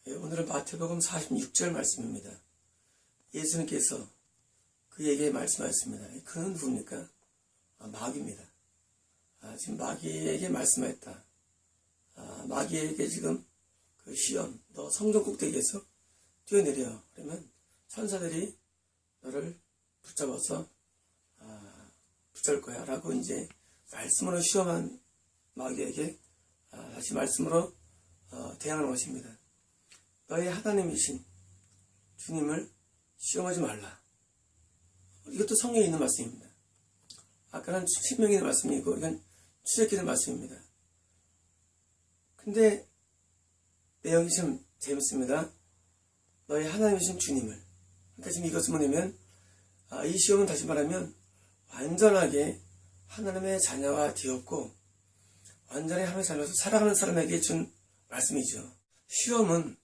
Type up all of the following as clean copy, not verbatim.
오늘은 마태복음 46절 말씀입니다. 예수님께서 그에게 말씀하였습니다. 그는 누굽니까? 마귀입니다. 지금 마귀에게 말씀하였다. 마귀에게 지금 그 시험, 너 성전 꼭대기에서 뛰어내려. 그러면 천사들이 너를 붙잡아서 붙잡을 거야. 라고 이제 말씀으로 시험한 마귀에게 다시 말씀으로 대항하는 것입니다. 너의 하나님이신 주님을 시험하지 말라. 이것도 성경에 있는 말씀입니다. 아까는 신명에 있는 말씀이고 이건 출애굽기에 있는 말씀입니다. 근데 내용이 참 재밌습니다. 너의 하나님이신 주님을. 그러니까 지금 이것은 뭐냐면 이 시험은 다시 말하면 완전하게 하나님의 자녀가 되었고 완전히 하나님의 자녀로서 살아가는 사람에게 준 말씀이죠. 시험은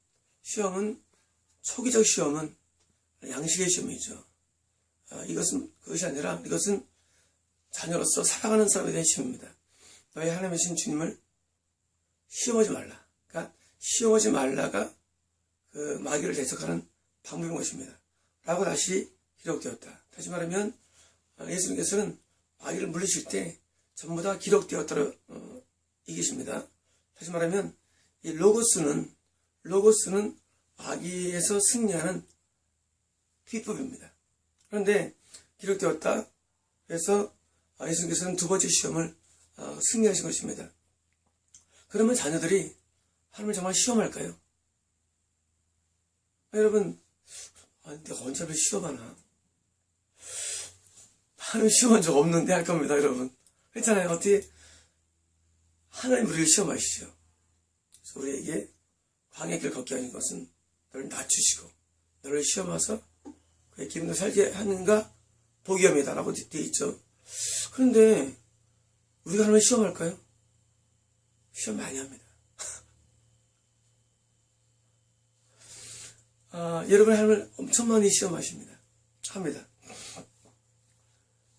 초기적 시험은 양식의 시험이죠. 이것은 그것이 아니라 이것은 자녀로서 살아가는 사람에 대한 시험입니다. 너의 하나님이신 주님을 시험하지 말라. 그러니까 시험하지 말라가 그 마귀를 대적하는 방법인 것입니다. 라고 다시 기록되었다. 다시 말하면 예수님께서는 마귀를 물리칠 때 전부 다 기록되었다고 이기십니다. 다시 말하면 이 로고스는 마귀에서 승리하는 비법입니다. 그런데 기록되었다. 그래서 예수님께서는 두 번째 시험을 승리하신 것입니다. 그러면 자녀들이 하나님을 정말 시험할까요? 여러분, 내가 언제 하나님을 시험하나? 하나님 시험한 적 없는데 할 겁니다, 여러분. 그렇잖아요. 어떻게 하나님 우리를 시험하시죠? 그래서 우리에게 광야의 길 걷게 하는 것은 너를 낮추시고 너를 시험하서 그의 기름도 살게 하는가 복이함이다라고 되어 있죠. 그런데 우리가 하나님을 시험할까요? 시험 많이 합니다. 여러분 하나님을 엄청 많이 시험하십니다. 합니다.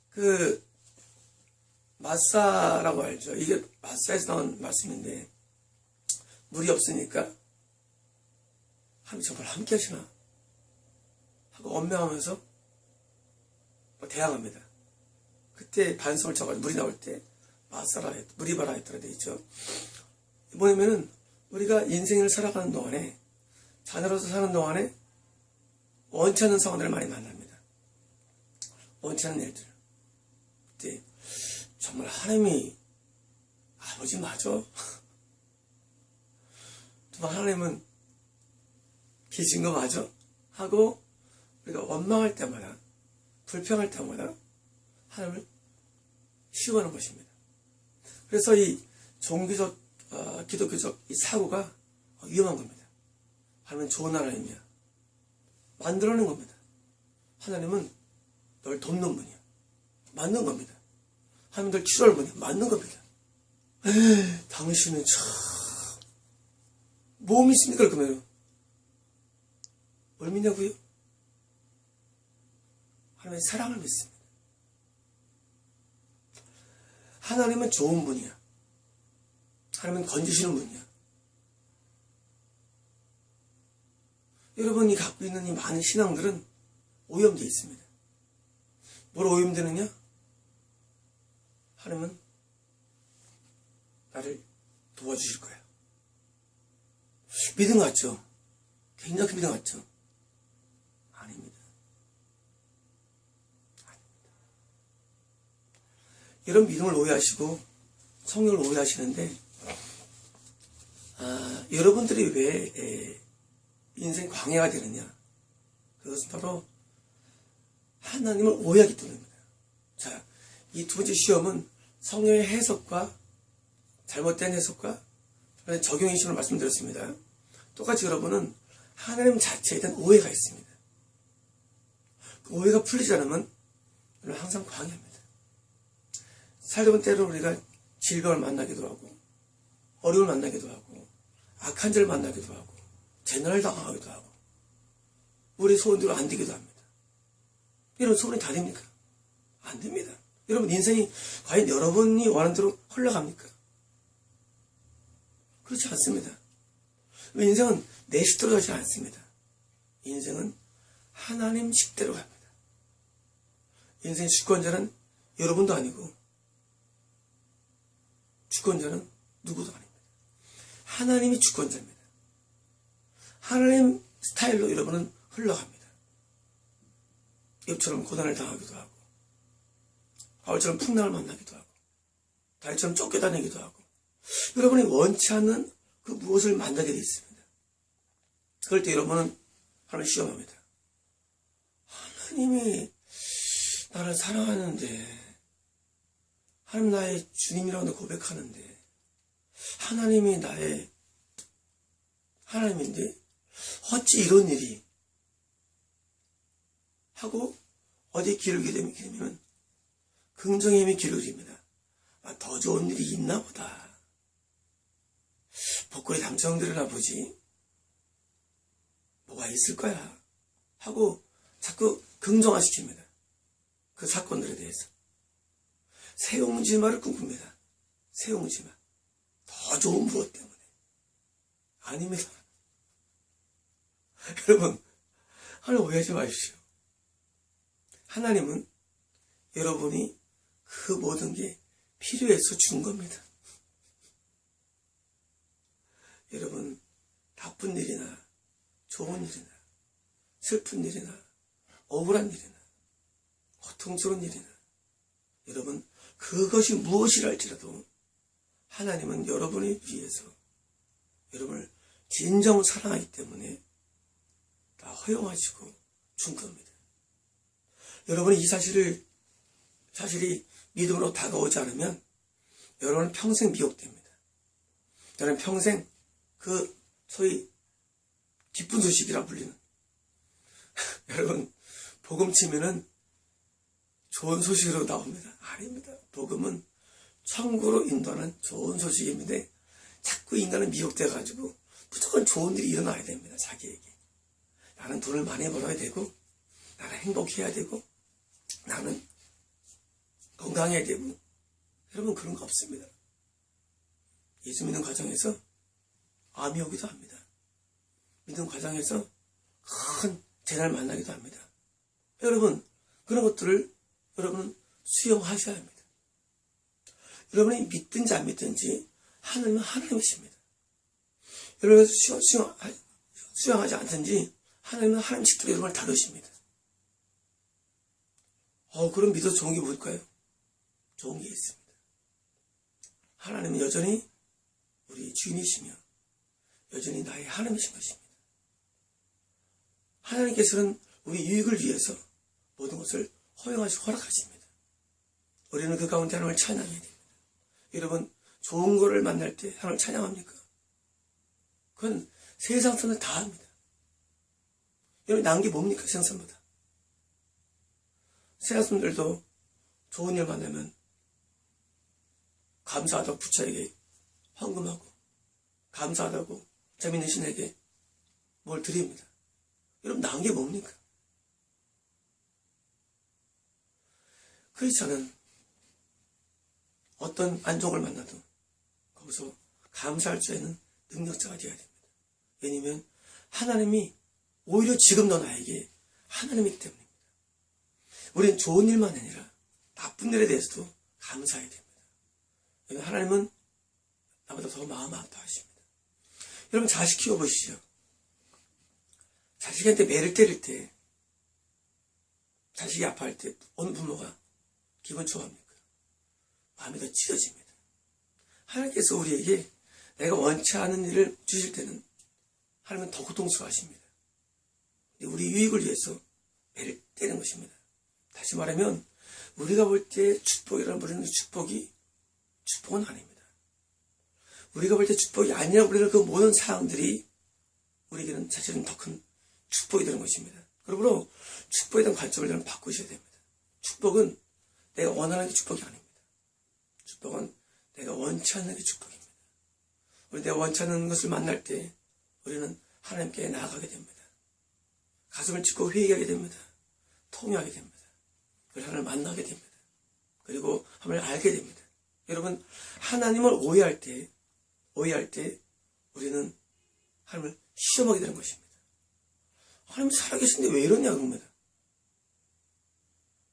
그 마사라고 알죠. 이게 마사에서 나온 말씀인데 물이 없으니까 하나님 정말 함께 하시나 하고 원명하면서 대항합니다. 그때 반성을 쳐가지고 물이 나올 때 마사라 무리바라 했더라 되어 있죠. 뭐냐면은 우리가 인생을 살아가는 동안에 자녀로서 사는 동안에 원치 않는 상황들을 많이 만납니다. 원치 않는 일들. 그때 정말 하나님이 아버지 맞아? 정말 하나님은 계신 거 맞아? 하고 우리가 원망할 때마다 불평할 때마다 하나님을 시험하는 것입니다. 그래서 이 종교적 기독교적 이 사고가 위험한 겁니다. 하나님은 좋은 하나님이야. 만들어낸 겁니다. 하나님은 널 돕는 분이야. 맞는 겁니다. 하나님 널 치료할 분이야. 맞는 겁니다. 당신은 참 뭐 믿습니까? 그러면 뭘 믿냐고요? 하나님의 사랑을 믿습니다. 하나님은 좋은 분이야. 하나님은 건지시는 분이야. 여러분이 갖고 있는 이 많은 신앙들은 오염되어 있습니다. 뭘 오염되느냐? 하나님은 나를 도와주실 거야. 믿음 같죠? 굉장히 믿음 같죠? 아닙니다. 이런 믿음을 오해하시고 성령을 오해하시는데 여러분들이 왜 인생 광야가 되느냐? 그것은 바로 하나님을 오해하기 때문입니다. 자, 이 두 번째 시험은 성령의 해석과 잘못된 해석과 적용의 시험을 말씀드렸습니다. 똑같이 여러분은 하나님 자체에 대한 오해가 있습니다. 그 오해가 풀리지 않으면 여러분 항상 광야입니다. 살다 보면 때로 우리가 질병을 만나기도 하고 어려움을 만나기도 하고 악한 자를 만나기도 하고 재난을 당하기도 하고 우리 소원대로 안 되기도 합니다. 이런 소원이 다 됩니까? 안 됩니다. 여러분 인생이 과연 여러분이 원하는 대로 흘러갑니까? 그렇지 않습니다. 인생은 내 식대로 가지 않습니다. 인생은 하나님 식대로 갑니다. 인생의 주권자는 여러분도 아니고 주권자는 누구도 아닙니다. 하나님이 주권자입니다. 하나님 스타일로 여러분은 흘러갑니다. 욥처럼 고난을 당하기도 하고 바울처럼 풍랑을 만나기도 하고 다윗처럼 쫓겨다니기도 하고 여러분이 원치 않는 그 무엇을 만나게 되어 있습니다. 그럴 때 여러분은 하나님을 시험합니다. 하나님이 나를 사랑하는데 하나님 나의 주님이라고 고백하는데 하나님이 나의 하나님인데 어찌 이런 일이 하고 어디에 귀를 기울이면 긍정의 힘이 기울입니다. 더 좋은 일이 있나 보다. 복골의 감정들을 아버지 뭐가 있을 거야 하고 자꾸 긍정화시킵니다. 그 사건들에 대해서 새옹지마를 꿈꿉니다. 새옹지마 더 좋은 무엇 때문에 아닙니다. 여러분 하나님 오해하지 마십시오. 하나님은 여러분이 그 모든 게 필요해서 준 겁니다. 여러분 나쁜 일이나 좋은 일이나 슬픈 일이나 억울한 일이나 고통스러운 일이나 여러분 그것이 무엇이라 할지라도 하나님은 여러분을 위해서 여러분을 진정 사랑하기 때문에 다 허용하시고 준 겁니다. 여러분이 이 사실이 믿음으로 다가오지 않으면 여러분은 평생 미혹됩니다. 여러분 평생 그 소위 기쁜 소식이라 불리는 여러분 복음 치면은 좋은 소식으로 나옵니다. 아닙니다. 복음은 천국으로 인도하는 좋은 소식입니다. 자꾸 인간은 미혹돼 가지고 무조건 좋은 일이 일어나야 됩니다. 자기에게. 나는 돈을 많이 벌어야 되고 나는 행복해야 되고 나는 건강해야 되고 여러분 그런 거 없습니다. 예수 믿는 과정에서 암이 오기도 합니다. 믿는 과정에서 큰 재난을 만나기도 합니다. 여러분 그런 것들을 여러분은 수용하셔야 합니다. 여러분이 믿든지 안 믿든지 하나님은 하나님이십니다. 여러분이 수용하지 않든지 하나님은 하나님 식대로 여러분을 다루십니다. 그럼 믿어서 좋은 게 뭘까요? 좋은 게 있습니다. 하나님은 여전히 우리 주인이시며 여전히 나의 하나님이신 것입니다. 하나님께서는 우리 유익을 위해서 모든 것을 허용하시고 허락하십니다. 우리는 그 가운데 하나님을 찬양해야 됩니다. 여러분 좋은 거를 만날 때 하나님을 찬양합니까? 그건 세상 사람들 다 합니다. 여러분 난 게 뭡니까? 세상 사람보다. 세상 사람들도 좋은 일 만나면 감사하다고 부처에게 헌금하고 감사하다고 재밌는 신에게 뭘 드립니다. 여러분 난 게 뭡니까? 크리스찬은 어떤 안종을 만나도 거기서 감사할 줄 아는 능력자가 되어야 됩니다. 왜냐하면 하나님이 오히려 지금 너 나에게 하나님이기 때문입니다. 우리는 좋은 일만 아니라 나쁜 일에 대해서도 감사해야 됩니다. 왜냐하면 하나님은 나보다 더 마음 아파하십니다. 여러분 자식 키워보시죠. 자식한테 매를 때릴 때 자식이 아파할 때 어느 부모가 기분 좋아합니까? 마음이 더 찢어집니다. 하나님께서 우리에게 내가 원치 않은 일을 주실 때는 하나님은 더 고통스러워하십니다. 우리 유익을 위해서 매를 때리는 것입니다. 다시 말하면 우리가 볼 때 축복이라는 부르는 축복은 아닙니다. 우리가 볼 때 축복이 아니라고 부르는 그 모든 사항들이 우리에게는 사실은 더 큰 축복이 되는 것입니다. 그러므로 축복에 대한 관점을 여러분 바꾸셔야 됩니다. 축복은 내가 원하는 게 축복이 아닙니다. 축복은 내가 원치 않는 게 축복입니다. 우리 내가 원치 않는 것을 만날 때 우리는 하나님께 나아가게 됩니다. 가슴을 찢고 회개하게 됩니다. 통회하게 됩니다. 그리고 하나님을 만나게 됩니다. 그리고 하나님을 알게 됩니다. 여러분 하나님을 오해할 때 우리는 하나님을 시험하게 되는 것입니다. 하나님 살아계신데 왜 이러냐 그럽니다.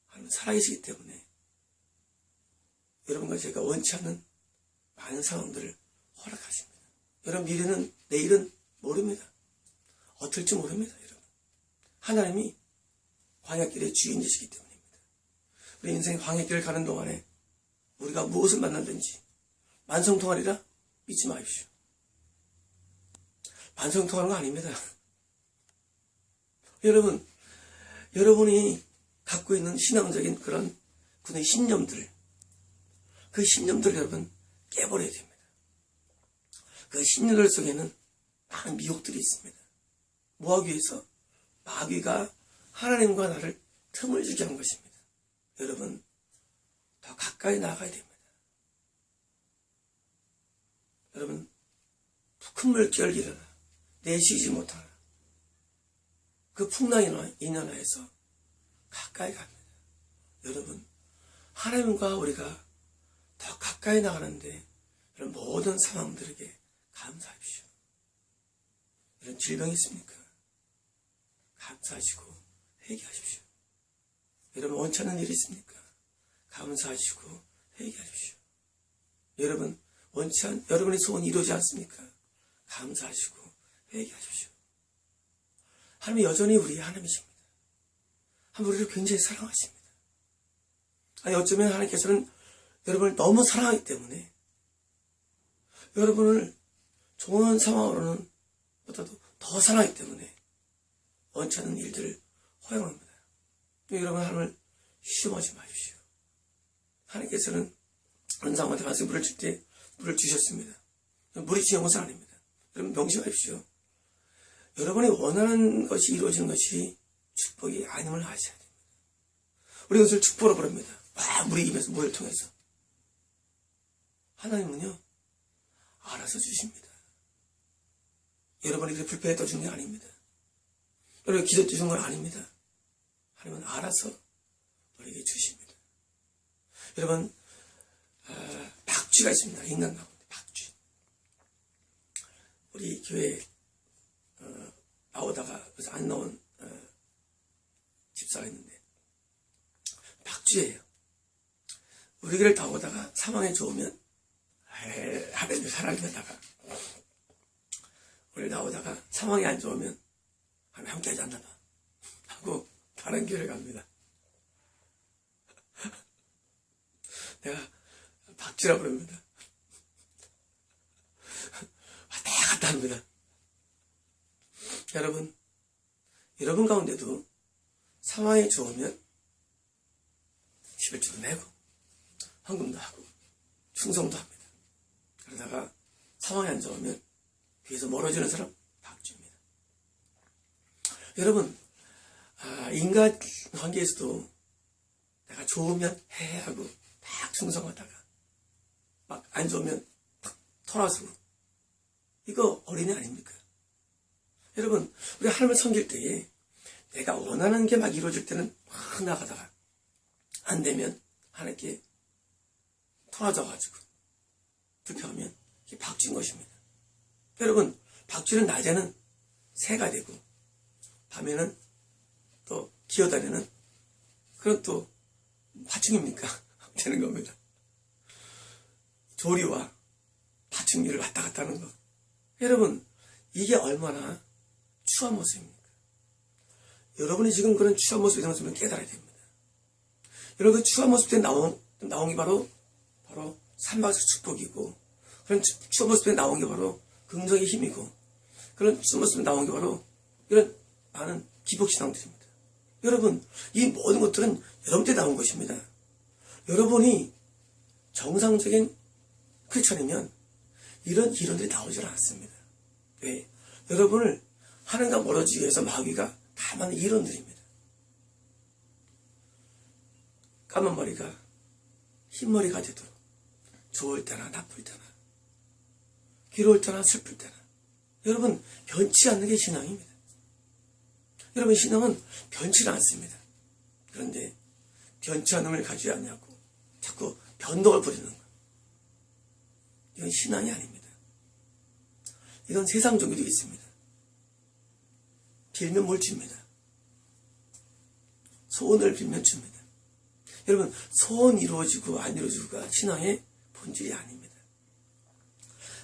하나님 살아계시기 때문에 여러분과 제가 원치 않는 많은 상황들을 허락하십니다. 여러분 미래는 내일은 모릅니다. 어떨지 모릅니다. 여러분 하나님이 광야길의 주인이시기 때문입니다. 우리 인생 광야길을 가는 동안에 우리가 무엇을 만나든지 만성통하리라 믿지 마십시오. 만성통하는 거 아닙니다. 여러분, 여러분이 갖고 있는 신앙적인 그런 신념들, 그 신념들을 여러분 깨버려야 됩니다. 그 신념들 속에는 많은 미혹들이 있습니다. 뭐하기 위해서? 마귀가 하나님과 나를 틈을 주게 한 것입니다. 여러분, 더 가까이 나아가야 됩니다. 여러분, 큰 물결 일어나 내쉬지 못하나 그 풍랑이 인연하에서 가까이 갑니다. 여러분, 하나님과 우리가 더 가까이 나가는데 이런 모든 상황들에게 감사하십시오. 이런 질병이 있습니까? 감사하시고 회개하십시오. 여러분 원치 않는 일이 있습니까? 감사하시고 회개하십시오. 여러분 여러분의 소원이 이루어지지 않습니까? 감사하시고 회개하십시오. 하나님이 여전히 우리의 하나님이십니다. 하나님 우리를 굉장히 사랑하십니다. 아니 어쩌면 하나님께서는 여러분을 너무 사랑하기 때문에 여러분을 좋은 상황으로는 보다도 더 사랑하기 때문에 원치 않는 일들을 허용합니다. 여러분 하나님을 시험하지 마십시오. 하나님께서는 그런 상황한테 가서 물을 줄 때 물을 주셨습니다. 물이 지은 것은 아닙니다. 여러분 명심하십시오. 여러분이 원하는 것이 이루어지는 것이 축복이 아님을 아셔야 됩니다. 우리 그것을 축복으로 부릅니다. 물이 입에서 물을 통해서. 하나님은요 알아서 주십니다. 여러분이 그렇게 불편해 떠주는 게 아닙니다. 여러분이 기도 주신 건 아닙니다. 하나님은 알아서 우리에게 주십니다. 여러분 박쥐가 있습니다. 인간 가운데 박쥐. 우리 교회에 나오다가 그래서 안 나온 집사가 있는데 박쥐예요. 우리 교회를 나오다가 상황이 좋으면 하나님 사랑하다가 우리 나오다가 상황이 안 좋으면 하나님 함께하지 않나 봐 하고 다른 교회를 갑니다. 내가 박쥐라 부릅니다. 왔다 갔다 합니다. 여러분 가운데도 상황이 좋으면 11조도 내고 헌금도 하고 충성도 합니다. 그러다가 상황이 안 좋으면 귀에서 멀어지는 사람 박쥐입니다. 여러분 인간 관계에서도 내가 좋으면 해 하고 막 충성하다가 막 안 좋으면 막 토라지고 이거 어린애 아닙니까? 여러분 우리 하나님을 섬길 때에 내가 원하는 게 막 이루어질 때는 막 나가다가 안 되면 하나님께 토라져가지고 불평하면 이게 박쥐인 것입니다. 여러분 박쥐는 낮에는 새가 되고 밤에는 또 기어다니는 그런 또 파충입니까? 되는 겁니다. 조리와 파충류를 왔다 갔다 하는 거. 여러분 이게 얼마나 추한 모습입니까? 여러분이 지금 그런 추한 모습이 되는 것을 깨달아야 됩니다. 여러분 그 추한 모습 때 나온 게 바로 삼박의 축복이고 그런 추한 모습 때 나온 게 바로 긍정의 힘이고 그런 추한 모습 때 나온 게 바로 이런 많은 기복신앙들입니다. 여러분 이 모든 것들은 여러분 때 나온 것입니다. 여러분이 정상적인 크리스천이면 이런 이론들이 나오질 않습니다. 왜? 여러분을 하나님과 멀어지기 위해서 마귀가 다 많은 이론들입니다. 까만 머리가 흰머리가 되도록 좋을 때나 나쁠 때나 괴로울 때나 슬플 때나 여러분 변치 않는 게 신앙입니다. 여러분 신앙은 변치 않습니다. 그런데 변치 않음을 가지지 않냐고 자꾸 변덕을 부리는 것. 이건 신앙이 아닙니다. 이건 세상 종교도 있습니다. 빌면 뭘 줍니다. 소원을 빌면 줍니다. 여러분, 소원 이루어지고 안 이루어지고가 신앙의 본질이 아닙니다.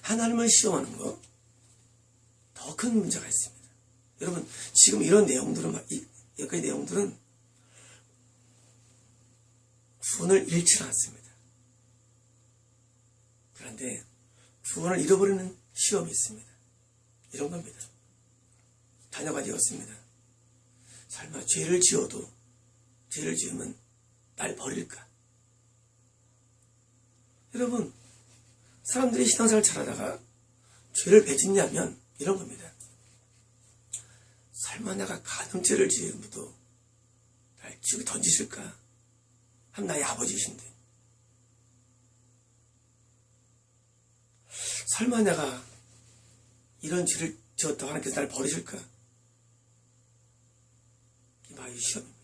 하나님을 시험하는 거 더 큰 문제가 있습니다. 여러분, 지금 이런 내용들은, 여기까지 내용들은 구원을 잃지 않습니다. 그런데 구원을 잃어버리는 시험이 있습니다. 이런 겁니다. 자녀가 되었습니다. 설마 죄를 지어도 죄를 지으면 날 버릴까? 여러분, 사람들이 신앙생활 잘하다가 죄를 왜 짓냐면 이런 겁니다. 설마 내가 간음죄를 지으면도 날 지옥에 던지실까? 하면 나의 아버지이신데. 설마 내가 이런 죄를 지었다고 하나님께서 나를 버리실까? 이 마의 시험입니다.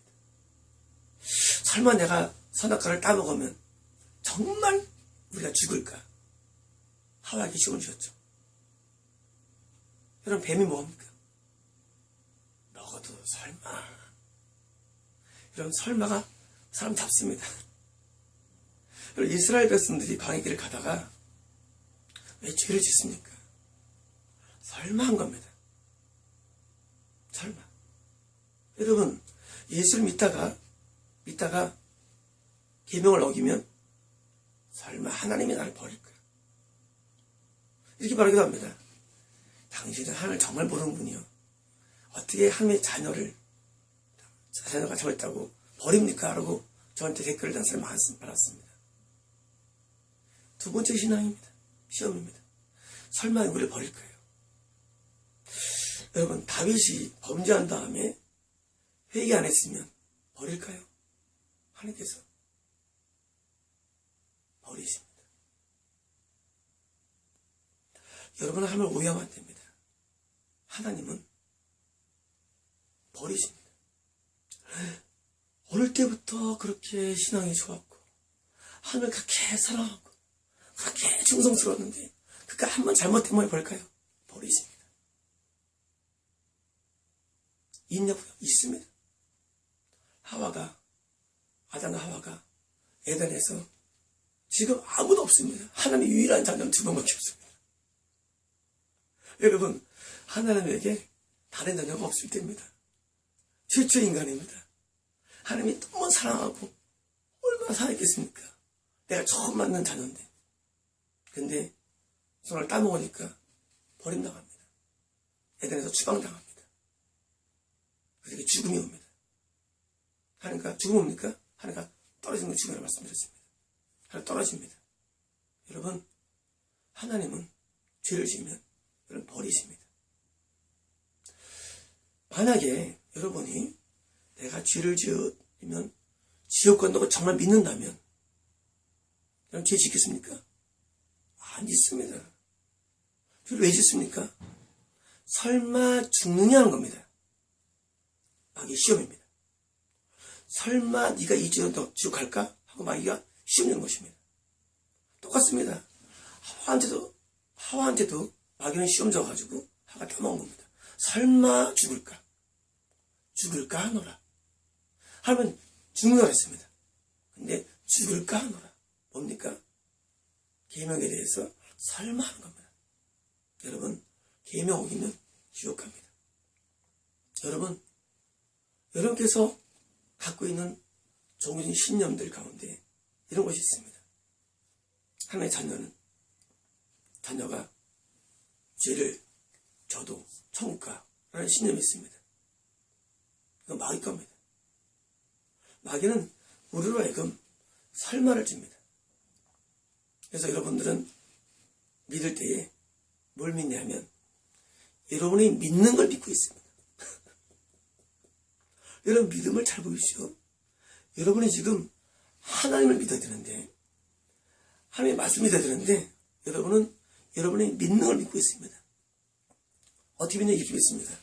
설마 내가 선악과를 따먹으면 정말 우리가 죽을까? 하와에게 시험을 주셨죠. 여러분, 뱀이 뭐합니까? 먹어도 설마. 이런 설마가 사람 잡습니다. 여러분, 이스라엘 백성들이 광야길을 가다가 왜 죄를 짓습니까? 설마 한 겁니다. 설마. 여러분, 예수를 믿다가 계명을 어기면 설마 하나님이 나를 버릴까? 이렇게 말하기도 합니다. 당신은 하나님을 정말 모르는 분이요. 어떻게 하나님의 자녀가 저랬다고 버립니까? 라고 저한테 댓글을 단 사람이 많았습니다. 두 번째 신앙입니다. 시험입니다. 설마 우리를 버릴까요? 여러분, 다윗이 범죄한 다음에 회개 안 했으면 버릴까요? 하나님께서 버리십니다. 여러분은 하나님을 오해하면 안 됩니다. 하나님은 버리십니다. 어릴 때부터 그렇게 신앙이 좋았고 하나님을 그렇게 사랑하고 그렇게 충성스러웠는데 그가 한 번 잘못되면 버릴까요? 버리십니다. 있냐고요? 있습니다. 아담과 하와가 에덴에서 지금 아무도 없습니다. 하나님의 유일한 자녀는 두 명밖에 없습니다. 여러분, 하나님에게 다른 자녀가 없을 때입니다. 최초 인간입니다. 하나님이 너무 사랑하고 얼마나 사랑했겠습니까? 내가 처음 만난 자녀인데. 근데 손을 따먹으니까 버림당합니다. 에덴에서 추방당합니다. 그렇게 죽음이 옵니다. 하나님과 죽음 옵니까? 하나님과 떨어지는 게 죽음이라고 말씀드렸습니다. 하나님 떨어집니다. 여러분, 하나님은 죄를 지으면 여러분 버리십니다. 만약에 여러분이 내가 죄를 지으면 지옥 간다고 정말 믿는다면 여러분 죄 짓겠습니까? 안 짓습니다. 죄를 왜 짓습니까? 설마 죽느냐 하는 겁니다. 마귀의 시험입니다. 설마 네가 이 죄로 너 지옥 갈까? 하고 마귀가 시험 내는 것입니다. 똑같습니다. 하와한테도 마귀는 시험 져가지고 하가 따먹은 겁니다. 설마 죽을까 하노라. 하면 죽는다고 했습니다. 근데 죽을까 하노라. 뭡니까? 계명에 대해서 설마 하는 겁니다. 여러분, 계명 어기면 지옥 갑니다. 여러분께서 갖고 있는 종교적인 신념들 가운데 이런 것이 있습니다. 하나님의 자녀가 죄를 져도 천국 가라는 신념이 있습니다. 이건 마귀 겁니다. 마귀는 우리로 하여금 설마를 줍니다. 그래서 여러분들은 믿을 때에 뭘 믿냐면 여러분이 믿는 걸 믿고 있습니다. 여러분 믿음을 잘 보십시오. 여러분이 지금 하나님을 믿어야 되는데 하나님의 말씀을 믿어야 되는데 여러분이 믿는 걸 믿고 있습니다. 어떻게 믿냐 이렇게 믿습니다.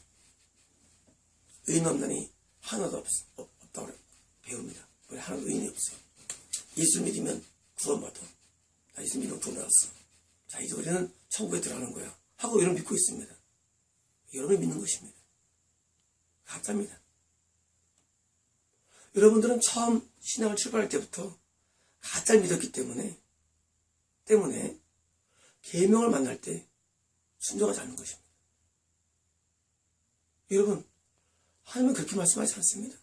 의인 없나니 하나도 없다고 배웁니다. 왜 하나도 의인이 없어. 예수 믿으면 구원받아. 나 예수 믿으면 구원 받았어. 자, 이제 우리는 천국에 들어가는 거야 하고 여러분 믿고 있습니다. 여러분이 믿는 것입니다. 가짜입니다. 여러분들은 처음 신앙을 출발할 때부터 가짜를 믿었기 때문에 계명을 만날 때 순종하지 않는 것입니다. 여러분, 하나님은 그렇게 말씀하지 않습니다.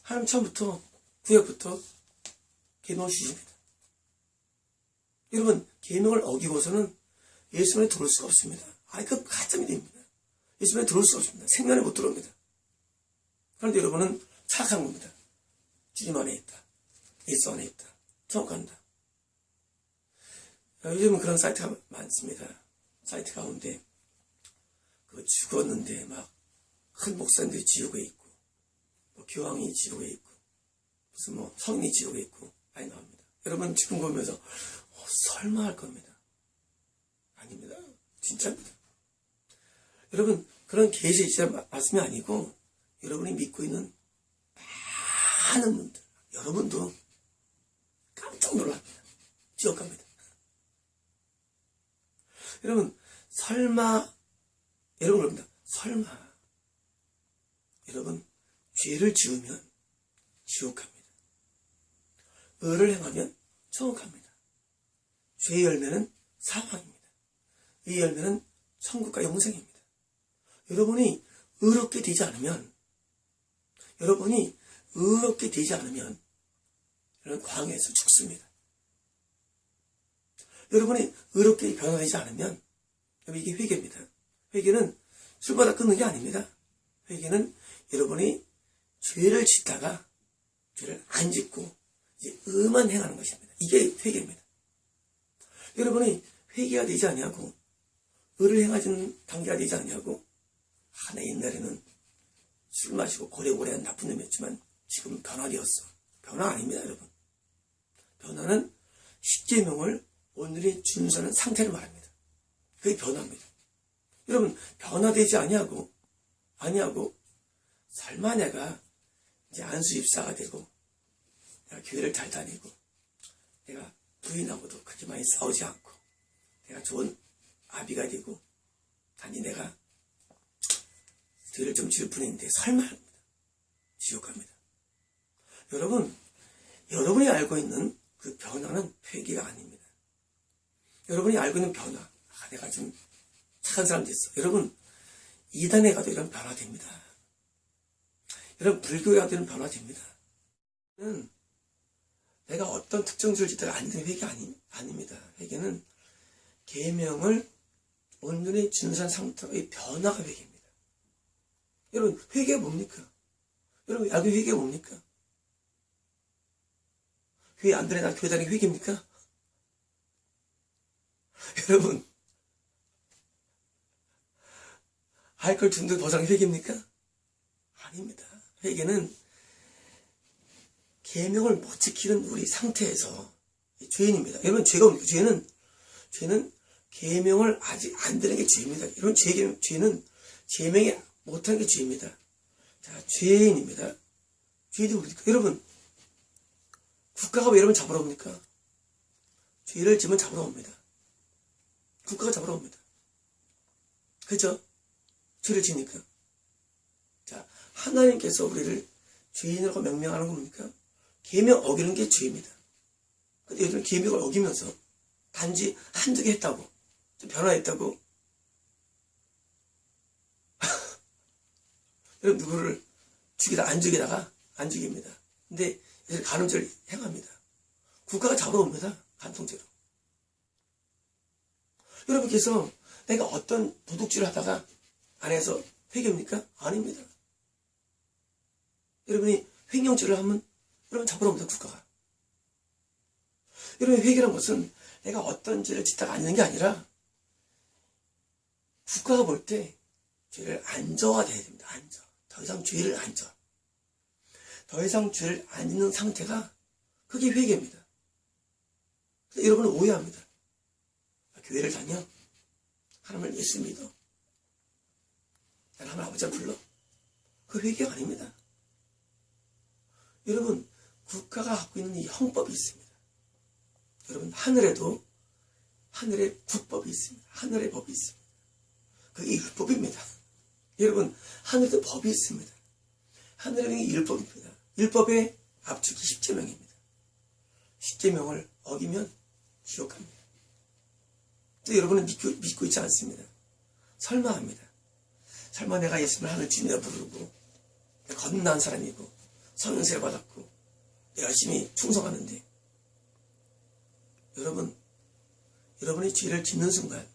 하나님 처음부터 구약부터 계명을 주십니다. 여러분, 계명을 어기고서는 예수님에 들어올 수가 없습니다. 그 가짜 믿음입니다. 예수님에 들어올 수가 없습니다. 생명에 못 들어옵니다. 그런데 여러분은 착각한 겁니다. 주님 안에 있다. 예수 안에 있다. 천국 간다. 요즘은 그런 사이트가 많습니다. 사이트 가운데 죽었는데 막 큰 목사님들이 지옥에 있고, 교황이 지옥에 있고, 무슨 성인이 지옥에 있고 많이 나옵니다. 여러분 지금 보면서 설마 할 겁니다. 아닙니다. 진짜입니다. 여러분 그런 계시의 진짜 말씀이 아니고 여러분이 믿고 있는 많은 분들, 여러분도 깜짝 놀랍니다. 지옥 갑니다. 여러분 설마, 여러분 그럽니다. 설마 여러분 죄를 지으면 지옥 갑니다. 의를 행하면 천국 갑니다. 죄의 열매는 사망입니다. 이 열매는 천국과 영생입니다. 여러분이 의롭게 되지 않으면 여러분 광야에서 죽습니다. 여러분이 의롭게 변화되지 않으면 이게 회개입니다. 회개는 술마다 끊는 게 아닙니다. 회개는 여러분이 죄를 짓다가 죄를 안 짓고 이제 의만 행하는 것입니다. 이게 회개입니다. 여러분이 회개가 되지 아니하고 의를 행하는 단계가 되지 아니하고 내 옛날에는 술 마시고 고래고래한 나쁜 놈이었지만 지금 변화되었어. 변화 아닙니다, 여러분. 변화는 십계명을 온전히 준수하는 상태를 말합니다. 그게 변화입니다. 여러분 변화되지 아니하고 설마 내가 이제 안수 입사가 되고 내가 교회를 잘 다니고 내가 부인하고도 그렇게 많이 싸우지 않고 내가 좋은 아비가 되고 단지 내가 죄를 좀 지을 뿐인데 설마 합니다. 지옥 갑니다. 여러분, 여러분이 알고 있는 그 변화는 회개가 아닙니다. 여러분이 알고 있는 변화, 내가 좀 착한 사람 됐어. 여러분, 이단에 가도 이런 변화됩니다. 여러분, 불교에 가도 이런 변화됩니다. 내가 어떤 특정 죄를 짓다가 안 되는 회개 아닙니다. 회개는 계명을 온전히 준수한 상태의 변화가 회개입니다. 여러분, 회개가 뭡니까? 여러분, 야구 회개가 뭡니까? 교회 안 다니나 교회 다니는 회개입니까? 여러분, 알코올 중독 보상 회개입니까? 아닙니다. 회개는 계명을 못 지키는 우리 상태에서 죄인입니다. 여러분, 죄가 뭡니까? 죄는 계명을 아직 안 되는 게 죄입니다. 여러분, 죄는 제명이 못하는 게 죄입니다. 자, 죄인입니다. 죄인이 뭡니까? 여러분, 국가가 왜 여러분 잡으러 옵니까? 죄를 지면 잡으러 옵니다. 국가가 잡으러 옵니다. 그죠? 죄를 지니까. 자, 하나님께서 우리를 죄인이라고 명명하는 겁니까? 계명 어기는 게 죄입니다. 근데 요즘 계명을 어기면서 단지 한두 개 했다고, 좀 변화했다고, 여러분 누구를 죽이다 안 죽입니다. 근데 이들 간음죄를 행합니다. 국가가 잡으러 옵니다. 간통죄로. 여러분께서 내가 어떤 도둑질을 하다가 안에서 회개입니까? 아닙니다. 여러분이 횡령죄를 하면 여러분 잡으러 옵니다. 국가가. 여러분 회개란 것은 내가 어떤 죄를 짓다가 앉는 게 아니라 국가가 볼 때 죄를 안 져야 됩니다. 안 져. 더 이상 죄를 안 져. 더 이상 죄를 안 짓는 상태가 그게 회개입니다. 근데 여러분은 오해합니다. 교회를 다녀? 하나님을 예수 믿어? 난 하나님 아버지를 불러? 그 회개가 아닙니다. 여러분, 국가가 갖고 있는 이 형법이 있습니다. 여러분, 하늘에도 하늘의 국법이 있습니다. 하늘의 법이 있습니다. 그게 율법입니다. 여러분, 하늘에도 법이 있습니다. 하늘에는 율법입니다. 율법의 압축이 10계명입니다. 10계명을 어기면 지옥 갑니다. 또 여러분은 믿고 있지 않습니다. 설마 합니다. 설마 내가 예수님을 하늘 주님이라 부르고 내가 건너한 사람이고 성령세를 받았고 내가 열심히 충성하는데 여러분이 죄를 짓는 순간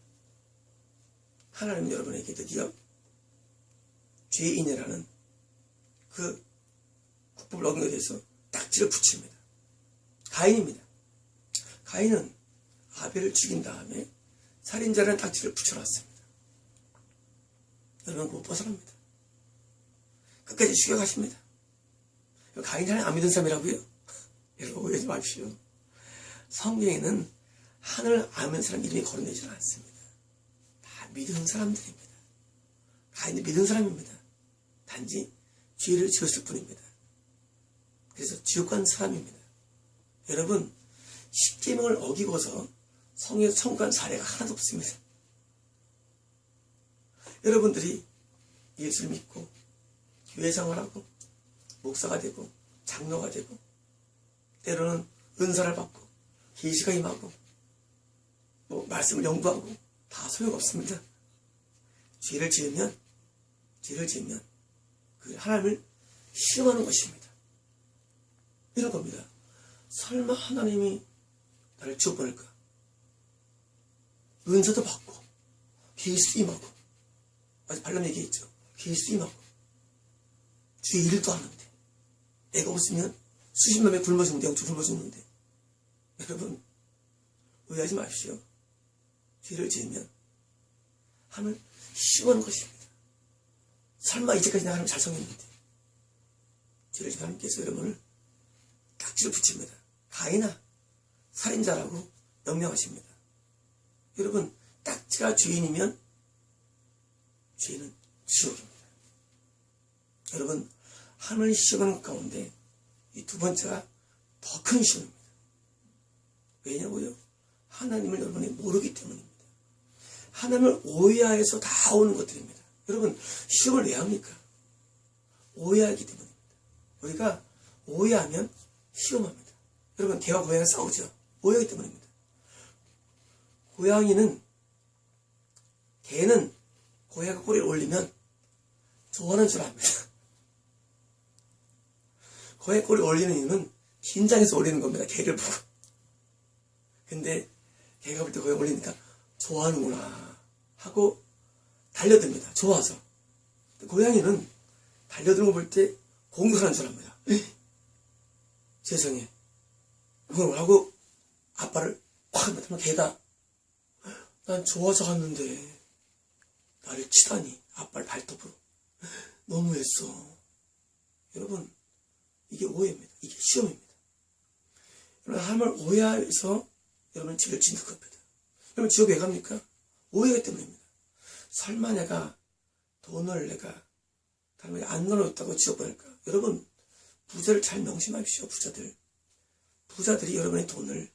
하나님은 여러분에게 드디어 죄인이라는 그 국법을 어긴 것에 대해서 딱지를 붙입니다. 가인입니다. 가인은 아벨을 죽인 다음에 살인자라는 딱지를 붙여놨습니다. 여러분 못 벗어납니다. 끝까지 죽여가십니다. 가인이 하나님 안 믿은 사람이라고요? 여러분 오해하지 마십시오. 성경에는 하늘을 안 믿는 사람 이름이 거론되지 않습니다. 다 믿은 사람들입니다. 가인도 믿은 사람입니다. 단지 죄를 지었을 뿐입니다. 그래서 지옥 간 사람입니다. 여러분 10계명을 어기고서 성에 청구한 사례가 하나도 없습니다. 여러분들이 예수를 믿고 교회 생활하고 목사가 되고 장로가 되고 때로는 은사를 받고 계시가 임하고 말씀을 연구하고 다 소용없습니다. 죄를 지으면 그 하나님을 시험하는 것입니다. 이런 겁니다. 설마 하나님이 나를 지옥 보낼까? 은사도 받고 계시도 임하고 아직 발람 얘기했죠. 계시도 임하고 주의 일도 하는데 내가 없으면 수십 명에 굶어 죽는데 영적 굶어 죽는데 여러분 오해하지 마십시오. 죄를 지으면 하나님을 시험하는 것입니다. 설마 이제까지 나 하나님 잘 섬겼는데 죄를 지은 하나님께서 여러분을 딱지를 붙입니다. 가인아 살인자라고 명명하십니다. 여러분 딱지가 죄인이면 죄는 지옥입니다. 여러분 하나님을 시험하는 것 가운데 이 두 번째가 더 큰 시험입니다. 왜냐고요? 하나님을 여러분이 모르기 때문입니다. 하나님을 오해하여서 다 오는 것들입니다. 여러분 시험을 왜 합니까? 오해하기 때문입니다. 우리가 오해하면 시험합니다. 여러분 개와 고양이가 싸우죠. 오해하기 때문입니다. 개는 고양이가 꼬리를 올리면 좋아하는 줄 압니다. 고양이 꼬리를 올리는 이유는 긴장해서 올리는 겁니다. 개를 보고. 근데 개가 볼 때 고양이 올리니까 좋아하는구나 하고 달려듭니다. 좋아서. 고양이는 달려드는 거 볼 때 공격하는 줄 압니다. 세상에. 그걸 하고 아빠를 확 하면 개가 난 좋아서 갔는데 나를 치다니 아빠를 발톱으로 너무했어. 여러분 이게 오해입니다. 이게 시험입니다. 여러분 하나님을 오해해서 여러분 죄를 짓는 겁니다. 여러분 지옥 왜 갑니까? 오해가 때문입니다. 설마 내가 돈을 내가 다른 안 넣어놓았다고 지옥 보낼까? 여러분 부자를 잘 명심하십시오. 부자들이 여러분의 돈을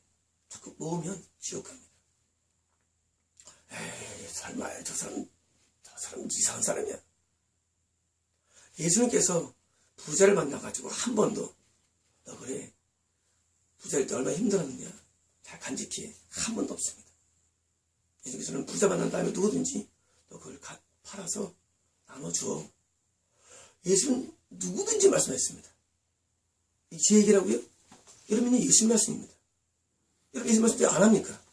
자꾸 모으면 지옥 갑니다. 에이 설마 저 사람 이상한 사람이야. 예수님께서 부자를 만나가지고 한 번도 너 그래 부자일 때 얼마나 힘들었느냐 잘 간직해 한 번도 없습니다. 예수님께서는 부자 만난 다음에 누구든지 너 그걸 팔아서 나눠줘. 예수는 누구든지 말씀하셨습니다. 이 제 얘기라고요? 여러분은 예수님 말씀입니다. 여러분 예수 말씀 안 합니까?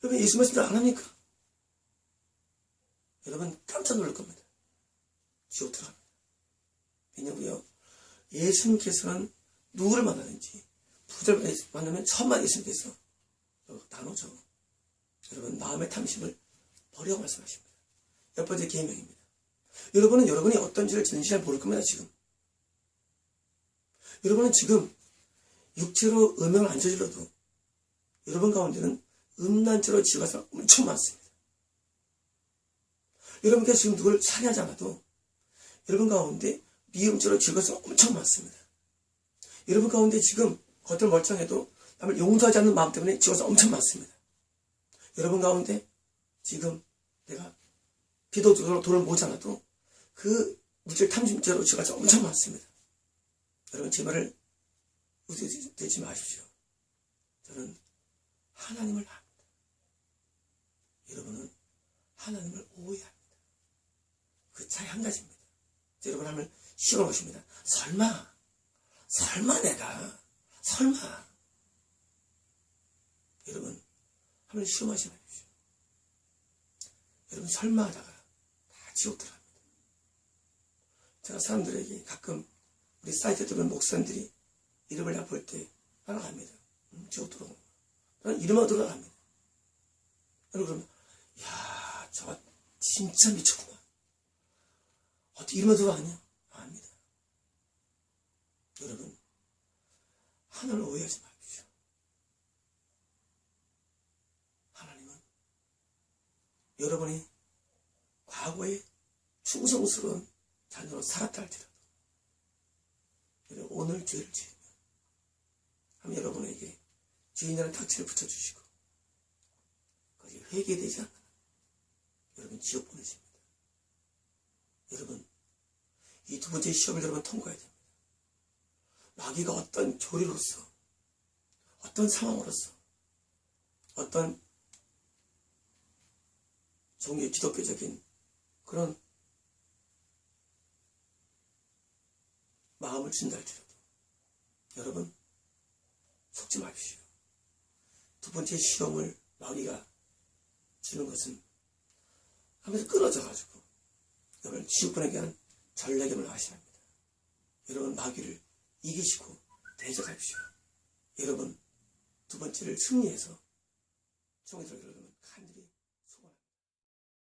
여러분 예수 말씀 안 합니까? 여러분 깜짝 놀랄 겁니다. 지옥 들어갑니다. 왜냐고요? 예수님께서는 누구를 만나든지 부자를 만나면 천만 예수님께서 나눠줘. 여러분 마음의 탐심을 버리라고 말씀하십니다. 첫 번째 계명입니다. 여러분은 여러분이 어떤 죄를 짓는지 잘 모를 겁니다. 지금 여러분은 지금 육체로 음행을 안 저질러도 여러분 가운데는 음란죄로 지어간 사람 엄청 많습니다. 여러분께서 지금 누굴 살해하지 않아도 여러분 가운데 미움죄로 지어간 사람 엄청 많습니다. 여러분 가운데 지금 겉을 멀쩡해도 남을 용서하지 않는 마음 때문에 지어간 사람 엄청 많습니다. 여러분 가운데 지금 내가 기도적으로 돈을 모자라도 그 물질 탐심죄로 죄가 엄청 많습니다. 여러분 제 말을 의심되지 마십시오. 저는 하나님을 압니다. 여러분은 하나님을 오해합니다. 그 차이 한 가지입니다. 여러분 하나님을 시험을 하십니다. 설마 내가 설마 여러분 하나님을 시험하지 마십시오. 여러분 설마 하다가 다 지옥 들어갑니다. 제가 사람들에게 가끔 우리 사이트에 들어오는 목사님들이 이름을 나 볼 때 따라갑니다. 지옥 들어오고 나는 이름하고 들어갑니다. 여러분 그러면 야 저거 진짜 미쳤구나. 어떻게 이름하고 들어가냐? 아닙니다. 여러분 하나님을 오해하지 마십시오. 하나님은 여러분이 과거에 충성스러운 자녀로 살았다 할지라도 오늘 죄를 지으면 하면 여러분에게 죄인이라는 닥치를 붙여주시고 거기 회개되지 않는 여러분 지옥 보내십니다. 여러분 이 두 번째 시험을 여러분 통과해야 됩니다. 마귀가 어떤 교리로서 어떤 상황으로서 어떤 종교 기독교적인 그런 마음을 준다 할지라도 여러분 속지 마십시오. 두 번째 시험을 마귀가 주는 것은 하면서 끊어져가지고 여러분 지옥 보내게 하는 전략임을 아셔야 합니다. 여러분 마귀를 이기시고 대적하십시오. 여러분 두 번째를 승리해서 총이 들어가기를